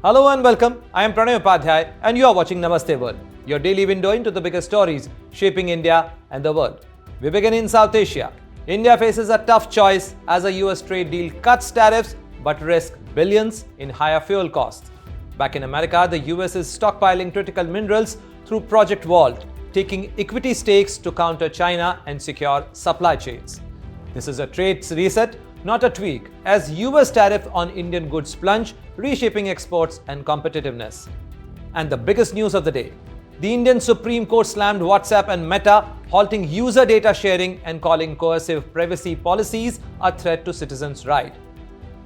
Hello and welcome. I am Pranay Upadhyay and you are watching Namaste World, your daily window into the biggest stories shaping India and the world. We begin in South Asia. India faces a tough choice as a US trade deal cuts tariffs but risks billions in higher fuel costs. Back in America, the US is stockpiling critical minerals through Project Vault, taking equity stakes to counter China and secure supply chains. This is a trade reset, not a tweak, as US tariff on Indian goods plunge, reshaping exports and competitiveness. And the biggest news of the day, the Indian Supreme Court slammed WhatsApp and Meta, halting user data sharing and calling coercive privacy policies a threat to citizens' rights.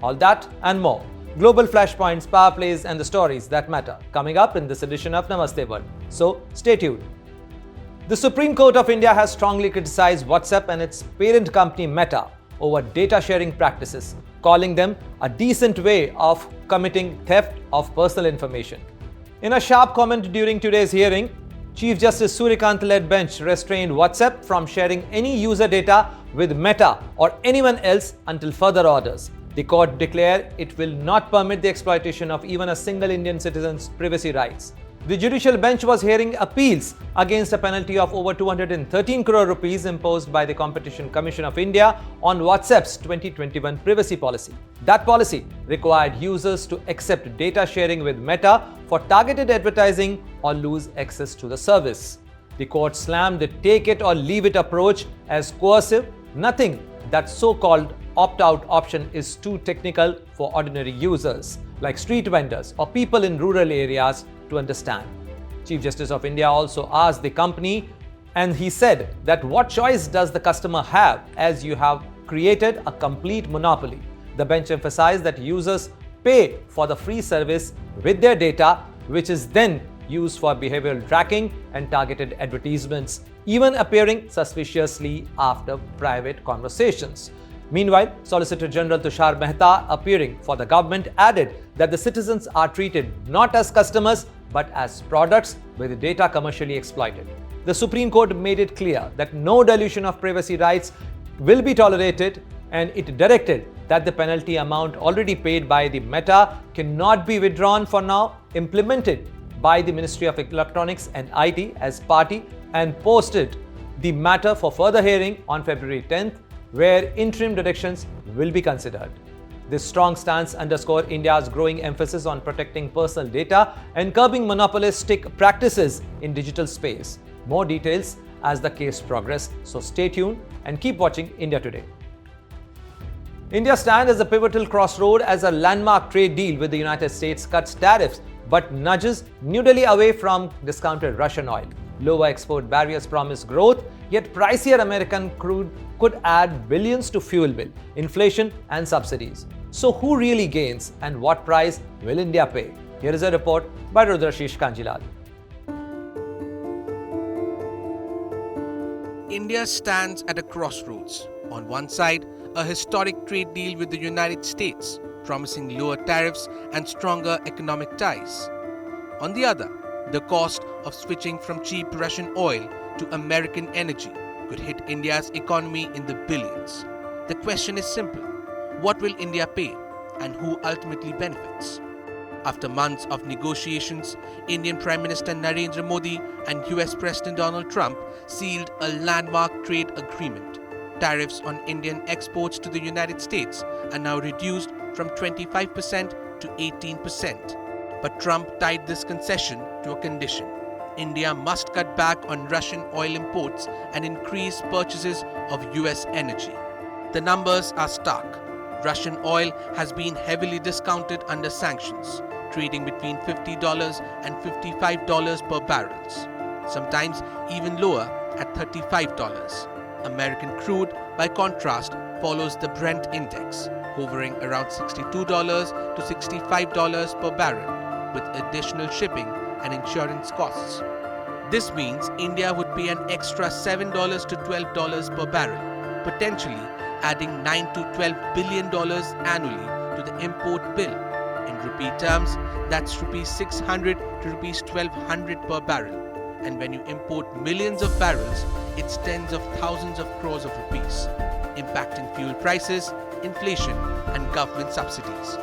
All that and more. Global flashpoints, power plays, and the stories that matter coming up in this edition of Namaste World. So stay tuned. The Supreme Court of India has strongly criticized WhatsApp and its parent company Meta over data sharing practices, calling them a decent way of committing theft of personal information. In a sharp comment during today's hearing, Chief Justice Suryakant-led bench restrained WhatsApp from sharing any user data with Meta or anyone else until further orders. The court declared it will not permit the exploitation of even a single Indian citizen's privacy rights. The judicial bench was hearing appeals against a penalty of over 213 crore rupees imposed by the Competition Commission of India on WhatsApp's 2021 privacy policy. That policy required users to accept data sharing with Meta for targeted advertising or lose access to the service. The court slammed the take it or leave it approach as coercive. Nothing that so-called opt-out option is too technical for ordinary users like street vendors or people in rural areas to understand. Chief Justice of India also asked the company, and he said that what choice does the customer have as you have created a complete monopoly. The bench emphasized that users pay for the free service with their data, which is then used for behavioral tracking and targeted advertisements, even appearing suspiciously after private conversations. Meanwhile, Solicitor General Tushar Mehta, appearing for the government, added that the citizens are treated not as customers but as products with data commercially exploited. The Supreme Court made it clear that no dilution of privacy rights will be tolerated, and it directed that the penalty amount already paid by the Meta cannot be withdrawn for now, implemented by the Ministry of Electronics and IT as party, and posted the matter for further hearing on February 10th, where interim directions will be considered. This strong stance underscores India's growing emphasis on protecting personal data and curbing monopolistic practices in digital space. More details as the case progresses, so stay tuned and keep watching India Today. India stands as a pivotal crossroad as a landmark trade deal with the United States cuts tariffs but nudges New Delhi away from discounted Russian oil. Lower export barriers promise growth, yet pricier American crude could add billions to fuel bill, inflation and subsidies. So who really gains and what price will India pay? Here is a report by Rudrashish Kanjilal. India stands at a crossroads. On one side, a historic trade deal with the United States, promising lower tariffs and stronger economic ties. On the other, the cost of switching from cheap Russian oil to American energy could hit India's economy in the billions. The question is simple. What will India pay and who ultimately benefits? After months of negotiations, Indian Prime Minister Narendra Modi and US President Donald Trump sealed a landmark trade agreement. Tariffs on Indian exports to the United States are now reduced from 25% to 18%. But Trump tied this concession to a condition. India must cut back on Russian oil imports and increase purchases of US energy. The numbers are stark. Russian oil has been heavily discounted under sanctions, trading between $50 and $55 per barrel, sometimes even lower at $35. American crude, by contrast, follows the Brent index, hovering around $62 to $65 per barrel, with additional shipping and insurance costs. This means India would pay an extra $7 to $12 per barrel, potentially adding $9 to $12 billion annually to the import bill. In rupee terms, that's rupees 600 to rupees 1200 per barrel. And when you import millions of barrels, it's tens of thousands of crores of rupees, impacting fuel prices, inflation, and government subsidies.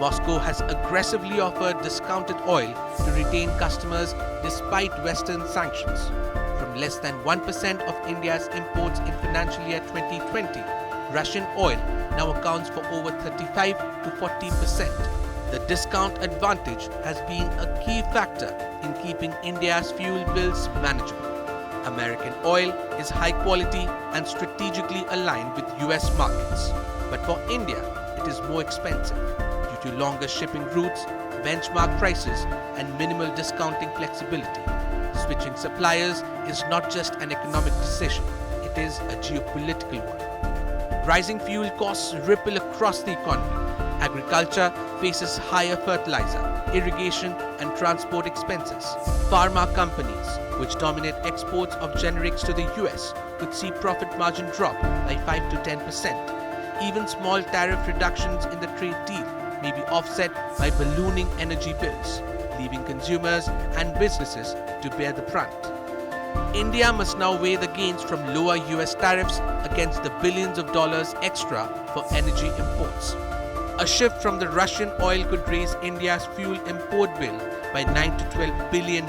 Moscow has aggressively offered discounted oil to retain customers despite Western sanctions. From less than 1% of India's imports in financial year 2020, Russian oil now accounts for over 35 to 40%. The discount advantage has been a key factor in keeping India's fuel bills manageable. American oil is high quality and strategically aligned with US markets. But for India, it is more expensive due to longer shipping routes, benchmark prices, and minimal discounting flexibility. Switching suppliers is not just an economic decision, it is a geopolitical one. Rising fuel costs ripple across the economy. Agriculture faces higher fertilizer, irrigation, and transport expenses. Pharma companies, which dominate exports of generics to the US, could see profit margin drop by 5 to 10%. Even small tariff reductions in the trade deal may be offset by ballooning energy bills, leaving consumers and businesses to bear the brunt. India must now weigh the gains from lower US tariffs against the billions of dollars extra for energy imports. A shift from the Russian oil could raise India's fuel import bill by $9 to $12 billion.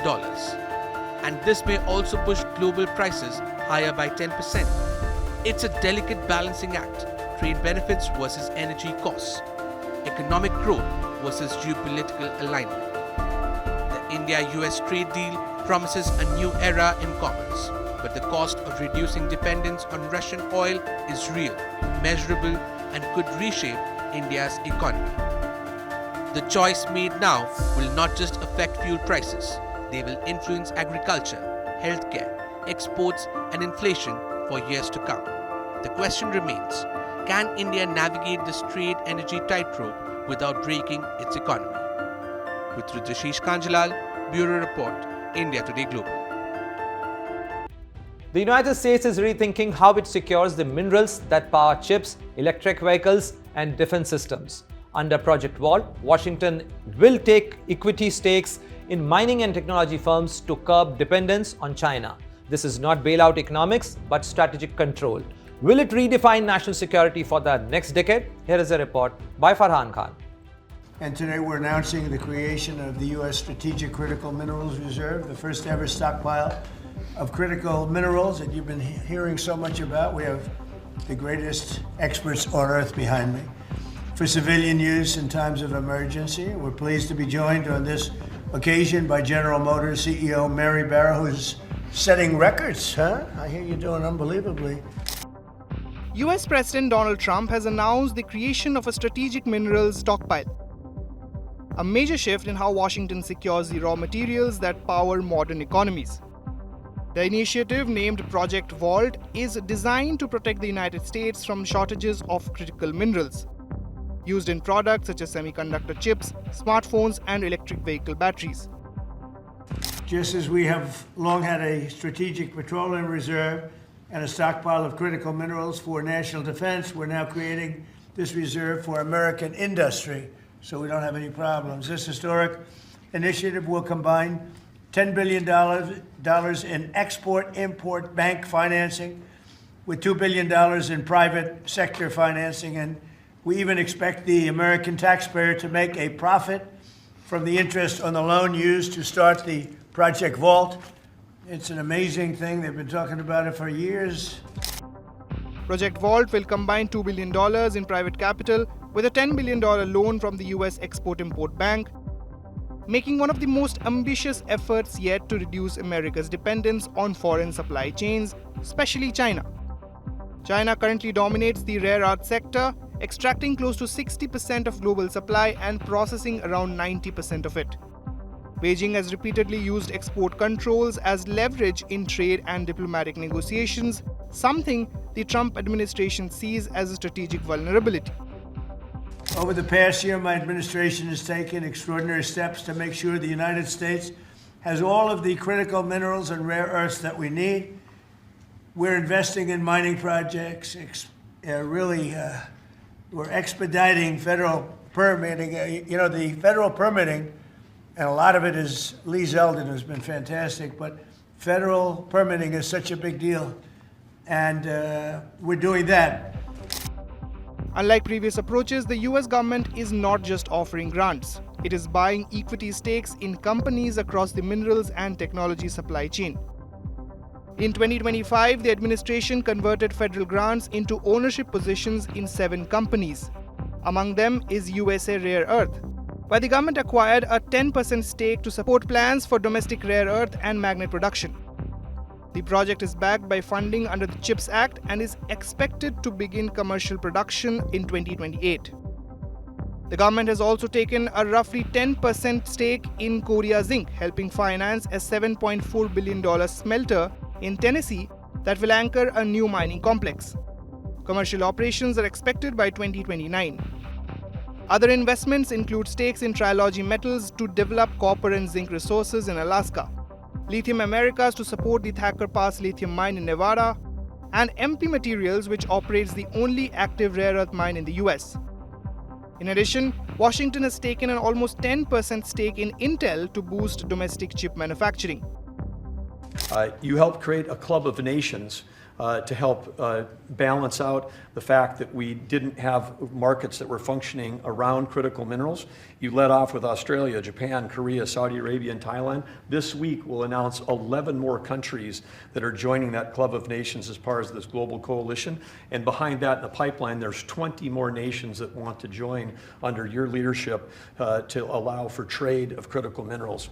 And this may also push global prices higher by 10%. It's a delicate balancing act. Trade benefits versus energy costs, economic growth versus geopolitical alignment. The India-US trade deal promises a new era in commerce, but the cost of reducing dependence on Russian oil is real, measurable, and could reshape India's economy. The choice made now will not just affect fuel prices, they will influence agriculture, healthcare, exports, and inflation for years to come. The question remains, can India navigate this trade energy tightrope without breaking its economy? With Rudashish Kanjalal, Bureau Report, India Today Global. The United States is rethinking how it secures the minerals that power chips, electric vehicles, and defense systems. Under Project Vault, Washington will take equity stakes in mining and technology firms to curb dependence on China. This is not bailout economics, but strategic control. Will it redefine national security for the next decade? Here is a report by Farhan Khan. And today we're announcing the creation of the U.S. Strategic Critical Minerals Reserve, the first ever stockpile of critical minerals that you've been hearing so much about. We have the greatest experts on earth behind me for civilian use in times of emergency. We're pleased to be joined on this occasion by General Motors CEO Mary Barra, who's setting records, huh? I hear you're doing unbelievably. US President Donald Trump has announced the creation of a strategic minerals stockpile, a major shift in how Washington secures the raw materials that power modern economies. The initiative, named Project Vault, is designed to protect the United States from shortages of critical minerals used in products such as semiconductor chips, smartphones, and electric vehicle batteries. Just as we have long had a strategic petroleum reserve and a stockpile of critical minerals for national defense, we're now creating this reserve for American industry, so we don't have any problems. This historic initiative will combine $10 billion in export-import bank financing with $2 billion in private sector financing, and we even expect the American taxpayer to make a profit from the interest on the loan used to start the Project Vault. It's an amazing thing. They've been talking about it for years. Project Vault will combine $2 billion in private capital with a $10 billion loan from the US Export-Import Bank, making one of the most ambitious efforts yet to reduce America's dependence on foreign supply chains, especially China. China currently dominates the rare earth sector, extracting close to 60% of global supply and processing around 90% of it. Beijing has repeatedly used export controls as leverage in trade and diplomatic negotiations, something the Trump administration sees as a strategic vulnerability. Over the past year, my administration has taken extraordinary steps to make sure the United States has all of the critical minerals and rare earths that we need. We're investing in mining projects, we're expediting federal permitting. The federal permitting, and a lot of it is Lee Zeldin, who's been fantastic, but federal permitting is such a big deal, and we're doing that. Unlike previous approaches, the US government is not just offering grants. It is buying equity stakes in companies across the minerals and technology supply chain. In 2025, the administration converted federal grants into ownership positions in 7 companies. Among them is USA Rare Earth, where the government acquired a 10% stake to support plans for domestic rare earth and magnet production. The project is backed by funding under the CHIPS Act and is expected to begin commercial production in 2028. The government has also taken a roughly 10% stake in Korea Zinc, helping finance a $7.4 billion smelter in Tennessee that will anchor a new mining complex. Commercial operations are expected by 2029. Other investments include stakes in Trilogy Metals to develop copper and zinc resources in Alaska, Lithium Americas to support the Thacker Pass lithium mine in Nevada, and MP Materials, which operates the only active rare earth mine in the US. In addition, Washington has taken an almost 10% stake in Intel to boost domestic chip manufacturing. You helped create a club of nations to help balance out the fact that we didn't have markets that were functioning around critical minerals. You led off with Australia, Japan, Korea, Saudi Arabia, and Thailand. This week we'll announce 11 more countries that are joining that club of nations as part of this global coalition. And behind that in the pipeline, there's 20 more nations that want to join under your leadership to allow for trade of critical minerals.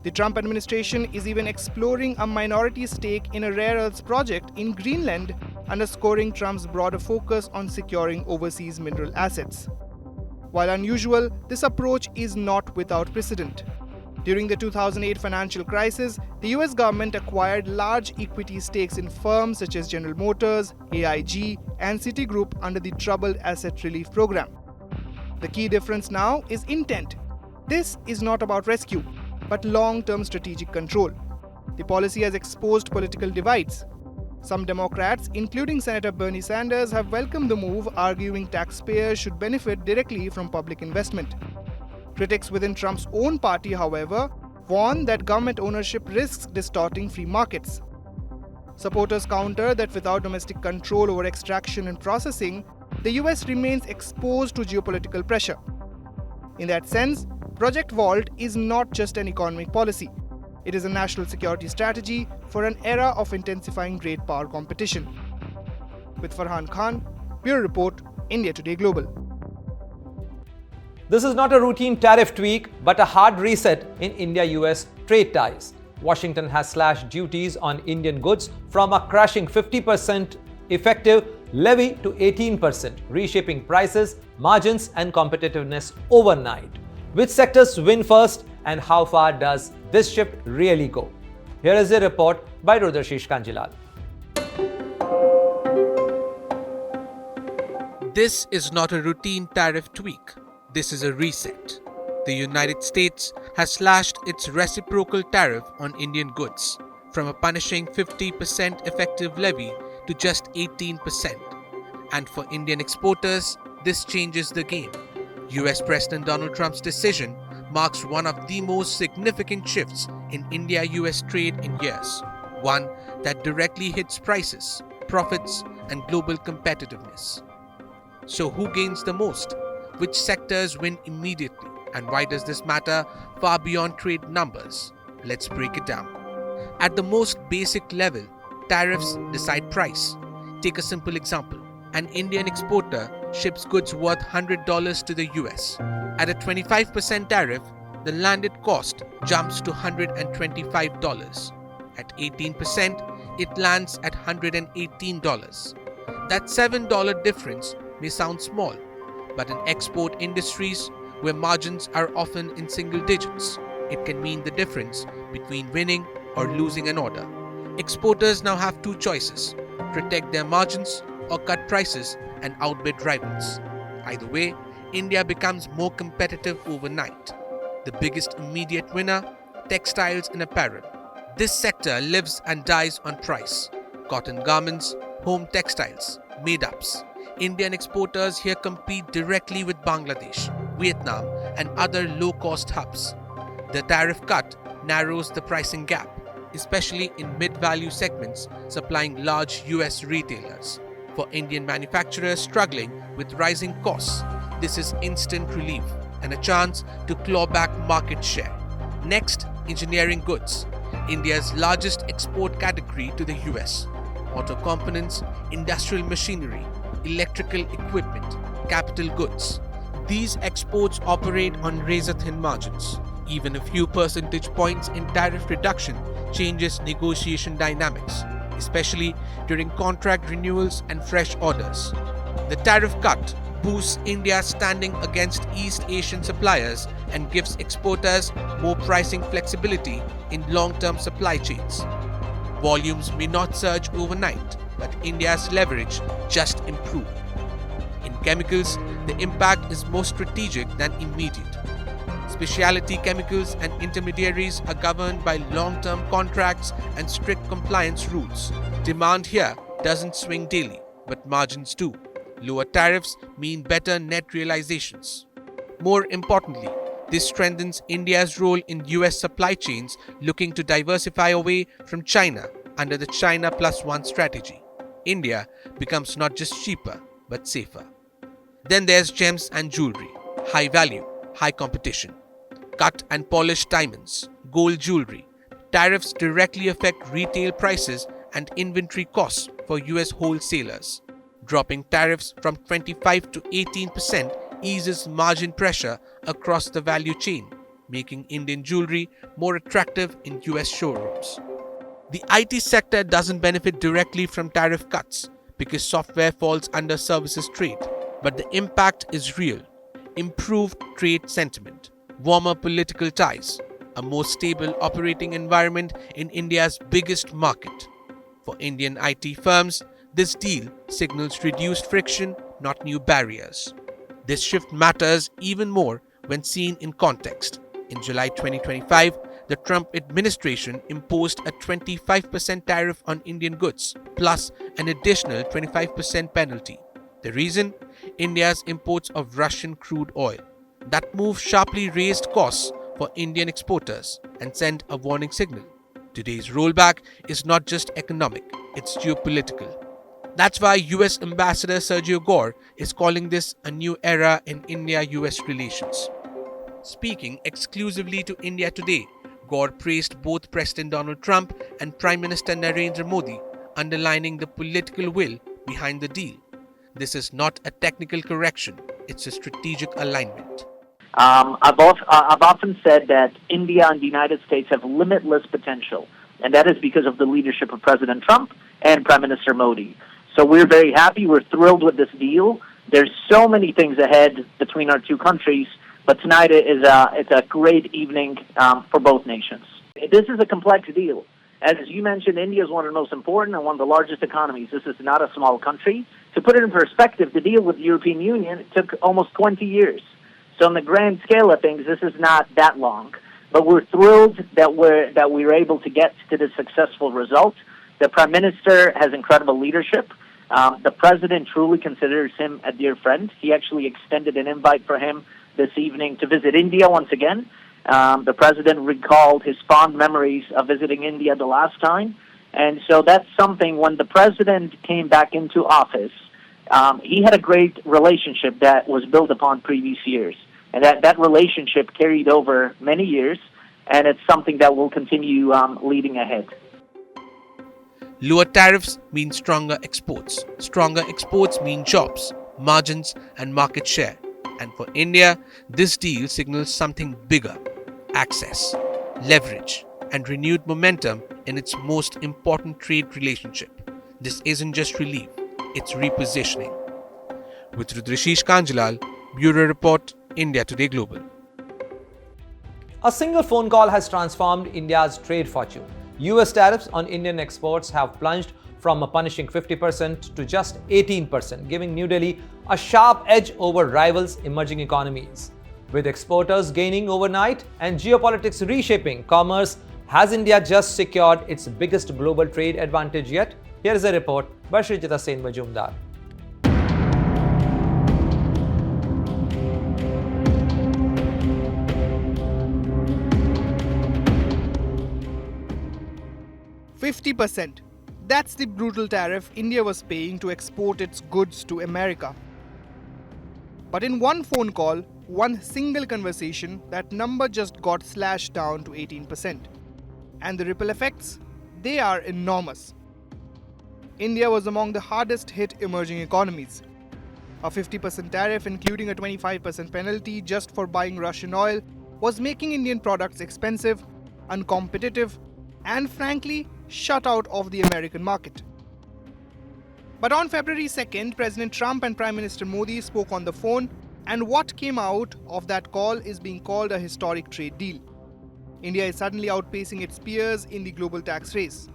The Trump administration is even exploring a minority stake in a rare earths project in Greenland, underscoring Trump's broader focus on securing overseas mineral assets. While unusual, this approach is not without precedent. During the 2008 financial crisis, the US government acquired large equity stakes in firms such as General Motors, AIG, and Citigroup under the Troubled Asset Relief Program. The key difference now is intent. This is not about rescue, but long-term strategic control. The policy has exposed political divides. Some Democrats, including Senator Bernie Sanders, have welcomed the move, arguing taxpayers should benefit directly from public investment. Critics within Trump's own party, however, warn that government ownership risks distorting free markets. Supporters counter that without domestic control over extraction and processing, the US remains exposed to geopolitical pressure. In that sense, Project Vault is not just an economic policy. It is a national security strategy for an era of intensifying great power competition. With Farhan Khan, Bureau Report, India Today Global. This is not a routine tariff tweak, but a hard reset in India-US trade ties. Washington has slashed duties on Indian goods from a crashing 50% effective levy to 18%, reshaping prices, margins, and competitiveness overnight. Which sectors win first, and how far does this shift really go? Here is a report by Rudrashish Kanjilal. This is not a routine tariff tweak. This is a reset. The United States has slashed its reciprocal tariff on Indian goods from a punishing 50% effective levy to just 18%. And for Indian exporters, this changes the game. US President Donald Trump's decision marks one of the most significant shifts in India-US trade in years, one that directly hits prices, profits, and global competitiveness. So who gains the most? Which sectors win immediately? And why does this matter far beyond trade numbers? Let's break it down. At the most basic level, tariffs decide price. Take a simple example. An Indian exporter ships goods worth $100 to the US. At a 25% tariff, the landed cost jumps to $125. At 18%, it lands at $118. That $7 difference may sound small, but in export industries where margins are often in single digits, it can mean the difference between winning or losing an order. Exporters now have two choices: protect their margins or cut prices and outbid rivals. Either way, India becomes more competitive overnight. The biggest immediate winner, textiles and apparel. This sector lives and dies on price. Cotton garments, home textiles, made-ups. Indian exporters here compete directly with Bangladesh, Vietnam and other low-cost hubs. The tariff cut narrows the pricing gap, especially in mid-value segments supplying large US retailers. For Indian manufacturers struggling with rising costs, this is instant relief and a chance to claw back market share. Next, engineering goods, India's largest export category to the US. Auto components, industrial machinery, electrical equipment, capital goods. These exports operate on razor-thin margins. Even a few percentage points in tariff reduction changes negotiation dynamics, especially during contract renewals and fresh orders. The tariff cut boosts India's standing against East Asian suppliers and gives exporters more pricing flexibility in long-term supply chains. Volumes may not surge overnight, but India's leverage just improved. In chemicals, the impact is more strategic than immediate. Specialty chemicals and intermediaries are governed by long-term contracts and strict compliance rules. Demand here doesn't swing daily, but margins do. Lower tariffs mean better net realizations. More importantly, this strengthens India's role in US supply chains looking to diversify away from China under the China Plus One strategy. India becomes not just cheaper, but safer. Then there's gems and jewelry, high value, high competition. Cut and polished diamonds, gold jewelry. Tariffs directly affect retail prices and inventory costs for US wholesalers. Dropping tariffs from 25 to 18% eases margin pressure across the value chain, making Indian jewelry more attractive in US showrooms. The IT sector doesn't benefit directly from tariff cuts because software falls under services trade, but the impact is real. Improved trade sentiment, warmer political ties, a more stable operating environment in India's biggest market. For Indian IT firms, this deal signals reduced friction, not new barriers. This shift matters even more when seen in context. In July 2025, the Trump administration imposed a 25% tariff on Indian goods, plus an additional 25% penalty. The reason? India's imports of Russian crude oil. That move sharply raised costs for Indian exporters and sent a warning signal. Today's rollback is not just economic, it's geopolitical. That's why US Ambassador Sergio Gore is calling this a new era in India-US relations. Speaking exclusively to India Today, Gore praised both President Donald Trump and Prime Minister Narendra Modi, underlining the political will behind the deal. This is not a technical correction, it's a strategic alignment. I've often said that India and the United States have limitless potential, and that is because of the leadership of President Trump and Prime Minister Modi. So we're very happy, we're thrilled with this deal. There's so many things ahead between our two countries, but tonight it's a great evening for both nations. This is a complex deal. As you mentioned, India is one of the most important and one of the largest economies. This is not a small country. To put it in perspective, the deal with the European Union took almost 20 years. So in the grand scale of things, this is not that long. But we're thrilled that we were able to get to this successful result. The Prime Minister has incredible leadership. The President truly considers him a dear friend. He actually extended an invite for him this evening to visit India once again. The President recalled his fond memories of visiting India the last time. And so that's something, when the President came back into office, he had a great relationship that was built upon previous years. And that relationship carried over many years, and it's something that will continue leading ahead. Lower tariffs mean stronger exports. Stronger exports mean jobs, margins, and market share. And for India, this deal signals something bigger: access, leverage, and renewed momentum in its most important trade relationship. This isn't just relief, it's repositioning. With Rudrishish Kanjilal, Bureau Report, India Today Global. A single phone call has transformed India's trade fortune. US tariffs on Indian exports have plunged from a punishing 50% to just 18%, giving New Delhi a sharp edge over rivals' emerging economies. With exporters gaining overnight and geopolitics reshaping commerce, has India just secured its biggest global trade advantage yet? Here is a report by Srijita Sen Majumdar. %50%. That's the brutal tariff India was paying to export its goods to America. But in one phone call, one single conversation, that number just got slashed down to 18%. And the ripple effects? They are enormous. India was among the hardest hit emerging economies. A 50% tariff, including a 25% penalty just for buying Russian oil, was making Indian products expensive, uncompetitive, and frankly, shut out of the American market. But on February 2nd, President Trump and Prime Minister Modi spoke on the phone, and what came out of that call is being called a historic trade deal. India is suddenly outpacing its peers in the global tax race.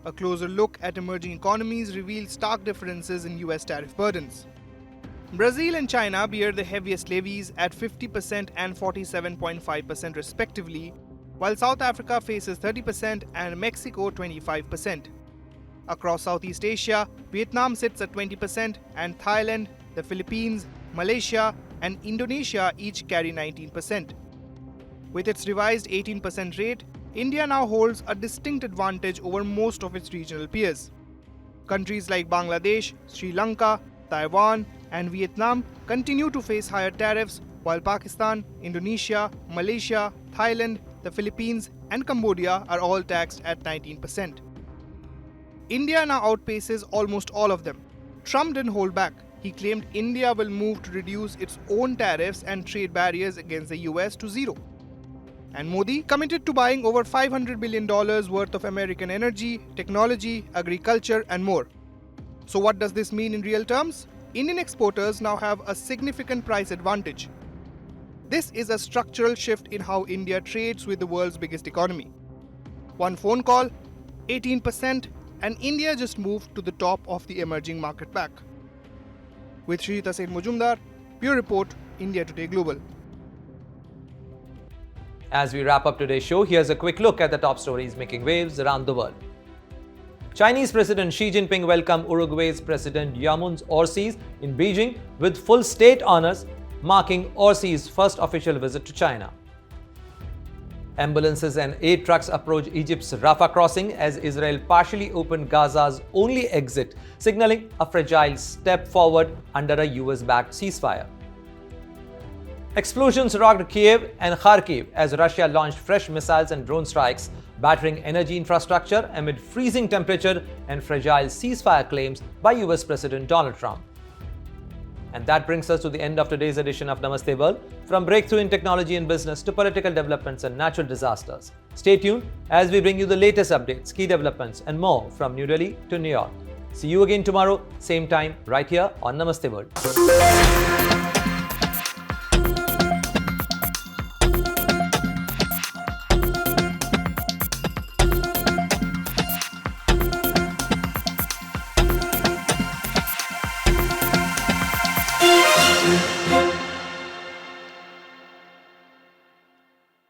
A closer look at emerging economies reveals stark differences in US tariff burdens. Brazil and China bear the heaviest levies at 50% and 47.5% respectively, while South Africa faces 30% and Mexico 25%. Across Southeast Asia, Vietnam sits at 20% and Thailand, the Philippines, Malaysia and Indonesia each carry 19%. With its revised 18% rate, India now holds a distinct advantage over most of its regional peers. Countries like Bangladesh, Sri Lanka, Taiwan and Vietnam continue to face higher tariffs, while Pakistan, Indonesia, Malaysia, Thailand, the Philippines and Cambodia are all taxed at 19%. India now outpaces almost all of them. Trump didn't hold back. He claimed India will move to reduce its own tariffs and trade barriers against the US to zero. And Modi committed to buying over $500 billion worth of American energy, technology, agriculture and more. So what does this mean in real terms? Indian exporters now have a significant price advantage. This is a structural shift in how India trades with the world's biggest economy. One phone call, 18%, and India just moved to the top of the emerging market pack. With Shrita Sen Mujumdar, Bureau Report, India Today Global. As we wrap up today's show, here's a quick look at the top stories making waves around the world. Chinese President Xi Jinping welcomed Uruguay's President Yamun's Orsi's in Beijing with full state honors, marking Orsi's first official visit to China. Ambulances and aid trucks approach Egypt's Rafah crossing as Israel partially opened Gaza's only exit, signaling a fragile step forward under a US-backed ceasefire. Explosions rocked Kiev and Kharkiv as Russia launched fresh missiles and drone strikes, battering energy infrastructure amid freezing temperature and fragile ceasefire claims by US President Donald Trump. And that brings us to the end of today's edition of Namaste World. From breakthrough in technology and business to political developments and natural disasters. Stay tuned as we bring you the latest updates, key developments and more from New Delhi to New York. See you again tomorrow, same time, right here on Namaste World.